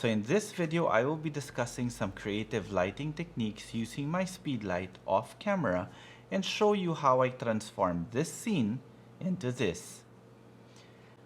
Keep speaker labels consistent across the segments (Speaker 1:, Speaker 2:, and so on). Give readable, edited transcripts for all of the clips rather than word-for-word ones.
Speaker 1: So in this video, I will be discussing some creative lighting techniques using my Speedlight off camera and show you how I transformed this scene into this.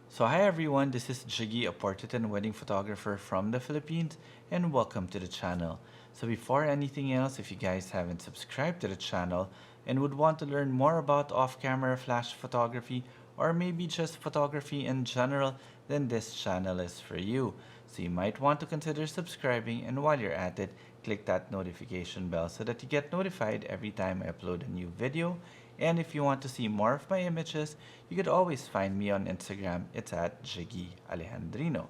Speaker 1: So hi everyone, this is Jiggy, a portrait and wedding photographer from the Philippines, and welcome to the channel. So before anything else, if you guys haven't subscribed to the channel and would want to learn more about off-camera flash photography or maybe just photography in general, then this channel is for you. So you might want to consider subscribing, and while you're at it, click that notification bell so that you get notified every time I upload a new video. And if you want to see more of my images, you could always find me on Instagram. It's at Jiggy Alejandrino.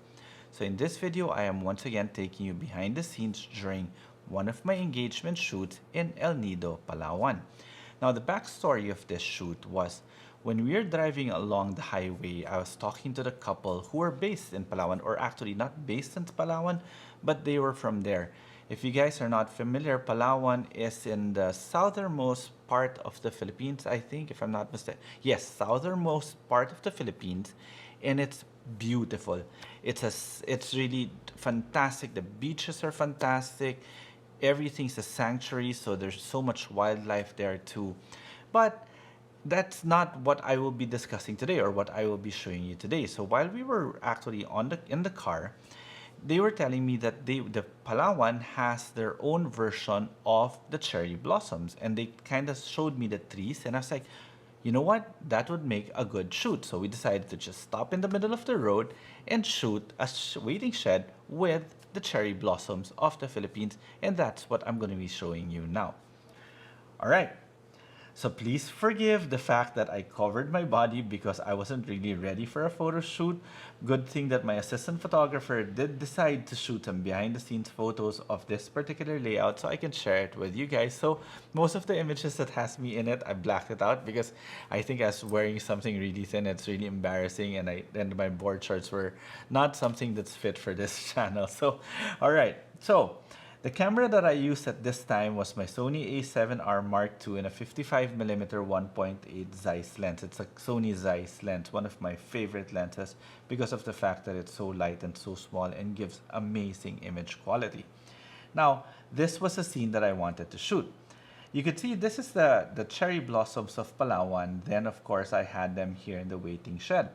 Speaker 1: So in this video, I am once again taking you behind the scenes during one of my engagement shoots in El Nido, Palawan. Now the backstory of this shoot was when we were driving along the highway, I was talking to the couple who were based in Palawan, or actually not based in Palawan, but they were from there. If you guys are not familiar, Palawan is in the southernmost part of the Philippines, I think, if I'm not mistaken. Yes, southernmost part of the Philippines, and it's beautiful. It's really fantastic. The beaches are fantastic. Everything's a sanctuary, so there's so much wildlife there too. But that's not what I will be discussing today, or what I will be showing you today. So while we were actually in the car, they were telling me that the Palawan has their own version of the cherry blossoms, and they kind of showed me the trees, and I was like, you know what, that would make a good shoot. So we decided to just stop in the middle of the road and shoot a waiting shed with the cherry blossoms of the Philippines, and that's what I'm going to be showing you now. All right. So please forgive the fact that I covered my body because I wasn't really ready for a photo shoot. Good thing that my assistant photographer did decide to shoot some behind the scenes photos of this particular layout so I can share it with you guys. So most of the images that has me in it, I blacked it out because I think I was wearing something really thin. It's really embarrassing, and my board shorts were not something that's fit for this channel. So, all right. So the camera that I used at this time was my Sony A7R Mark II in a 55mm 1.8 Zeiss lens. It's a Sony Zeiss lens, one of my favorite lenses because of the fact that it's so light and so small and gives amazing image quality. Now, this was a scene that I wanted to shoot. You could see this is the cherry blossoms of Palawan. Then, of course, I had them here in the waiting shed.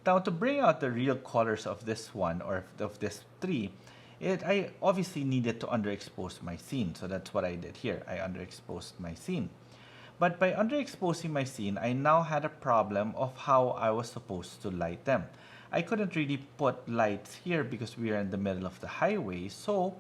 Speaker 1: Now, to bring out the real colors of this one, or of this tree, I obviously needed to underexpose my scene, so that's what I did here. I underexposed my scene. But by underexposing my scene, I now had a problem of how I was supposed to light them. I couldn't really put lights here because we are in the middle of the highway, so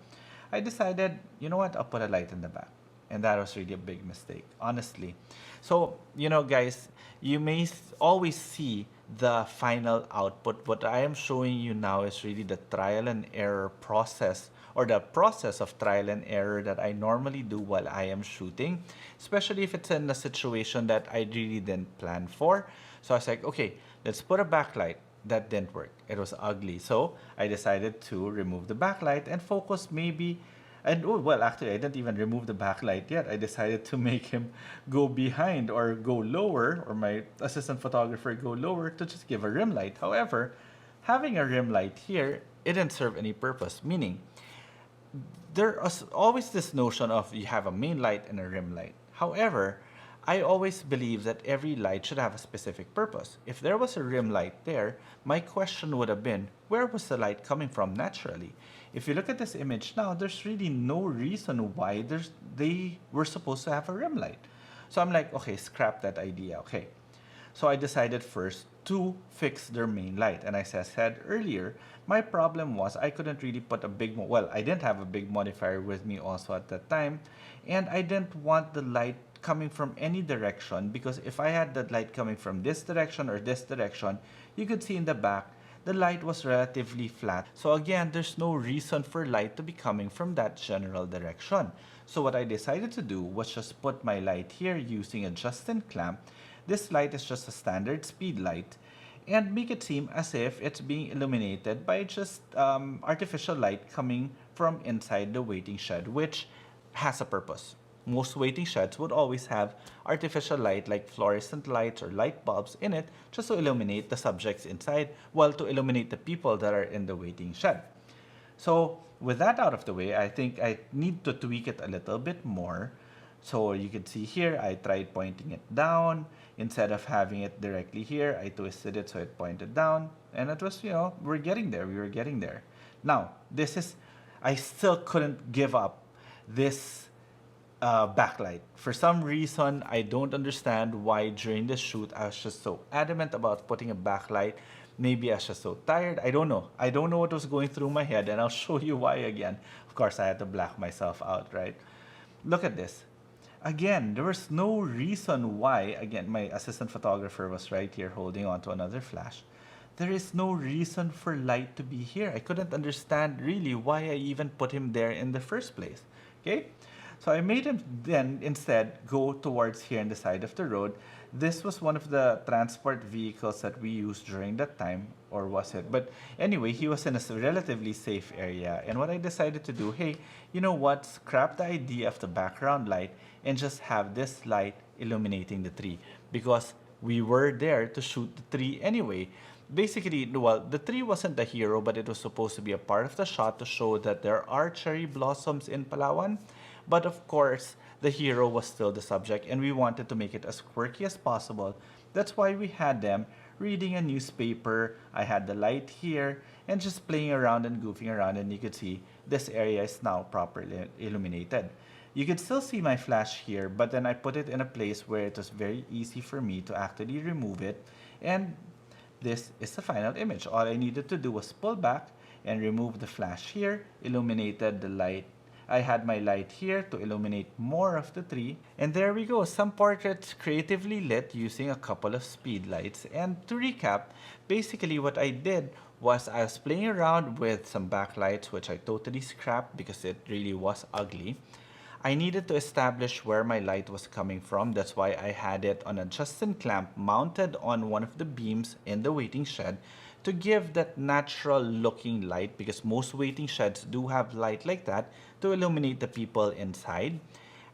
Speaker 1: I decided, you know what, I'll put a light in the back. And that was really a big mistake, honestly. So, you know, guys, you may always see the final output. What I am showing you now is really the trial and error process, or the process of trial and error that I normally do while I am shooting, especially if it's in a situation that I really didn't plan for. So I was like, okay, let's put a backlight. That didn't work. It was ugly. So I decided to remove the backlight and focus maybe. And oh, well, actually, I didn't even remove the backlight yet. I decided to make him go behind, or go lower, or my assistant photographer go lower, to just give a rim light. However, having a rim light here, it didn't serve any purpose, meaning there is always this notion of you have a main light and a rim light. However, I always believe that every light should have a specific purpose. If there was a rim light there, my question would have been, where was the light coming from naturally? If you look at this image now, there's really no reason why they were supposed to have a rim light. So I'm like, okay, scrap that idea, okay. So I decided first to fix their main light. And as I said earlier, my problem was I couldn't really put a big, well, I didn't have a big modifier with me also at that time. And I didn't want the light coming from any direction, because if I had the light coming from this direction or this direction, you could see in the back, the light was relatively flat. So again, there's no reason for light to be coming from that general direction. So what I decided to do was just put my light here using a Justin clamp. This light is just a standard speed light, and make it seem as if it's being illuminated by just artificial light coming from inside the waiting shed, which has a purpose. Most waiting sheds would always have artificial light like fluorescent lights or light bulbs in it just to illuminate the subjects inside, while to illuminate the people that are in the waiting shed. So with that out of the way, I think I need to tweak it a little bit more. So you can see here, I tried pointing it down. Instead of having it directly here, I twisted it so it pointed down. And it was, we're getting there. We were getting there. Now, I still couldn't give up this backlight. For some reason, I don't understand why during the shoot I was just so adamant about putting a backlight. Maybe I was just so tired. I don't know. I don't know what was going through my head, and I'll show you why again. Of course, I had to black myself out, right? Look at this. Again, there was no reason why. Again, my assistant photographer was right here holding on to another flash. There is no reason for light to be here. I couldn't understand really why I even put him there in the first place. Okay? So I made him then instead go towards here on the side of the road. This was one of the transport vehicles that we used during that time, or was it? But anyway, he was in a relatively safe area. And what I decided to do, hey, you know what? Scrap the idea of the background light and just have this light illuminating the tree, because we were there to shoot the tree anyway. Basically, well, the tree wasn't the hero, but it was supposed to be a part of the shot to show that there are cherry blossoms in Palawan. But of course, the hero was still the subject, and we wanted to make it as quirky as possible. That's why we had them reading a newspaper. I had the light here and just playing around and goofing around, and you could see this area is now properly illuminated. You could still see my flash here, but then I put it in a place where it was very easy for me to actually remove it, and this is the final image. All I needed to do was pull back and remove the flash here, illuminated the light. I had my light here to illuminate more of the tree. And there we go, some portraits creatively lit using a couple of speed lights. And to recap, basically what I did was I was playing around with some backlights, which I totally scrapped because it really was ugly. I needed to establish where my light was coming from. That's why I had it on a Justin clamp mounted on one of the beams in the waiting shed to give that natural looking light, because most waiting sheds do have light like that to illuminate the people inside.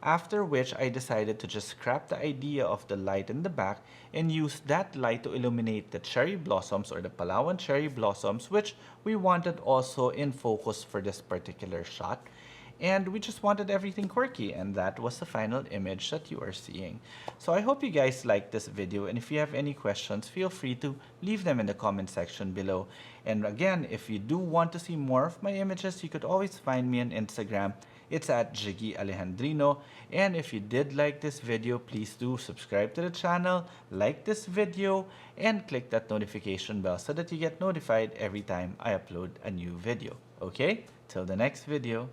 Speaker 1: After which I decided to just scrap the idea of the light in the back and use that light to illuminate the cherry blossoms, or the Palawan cherry blossoms, which we wanted also in focus for this particular shot. And we just wanted everything quirky, and that was the final image that you are seeing. So I hope you guys liked this video, and if you have any questions, feel free to leave them in the comment section below. And again, if you do want to see more of my images, you could always find me on Instagram. It's at Jiggy Alejandrino. And if you did like this video, please do subscribe to the channel, like this video, and click that notification bell so that you get notified every time I upload a new video. Okay? Till the next video.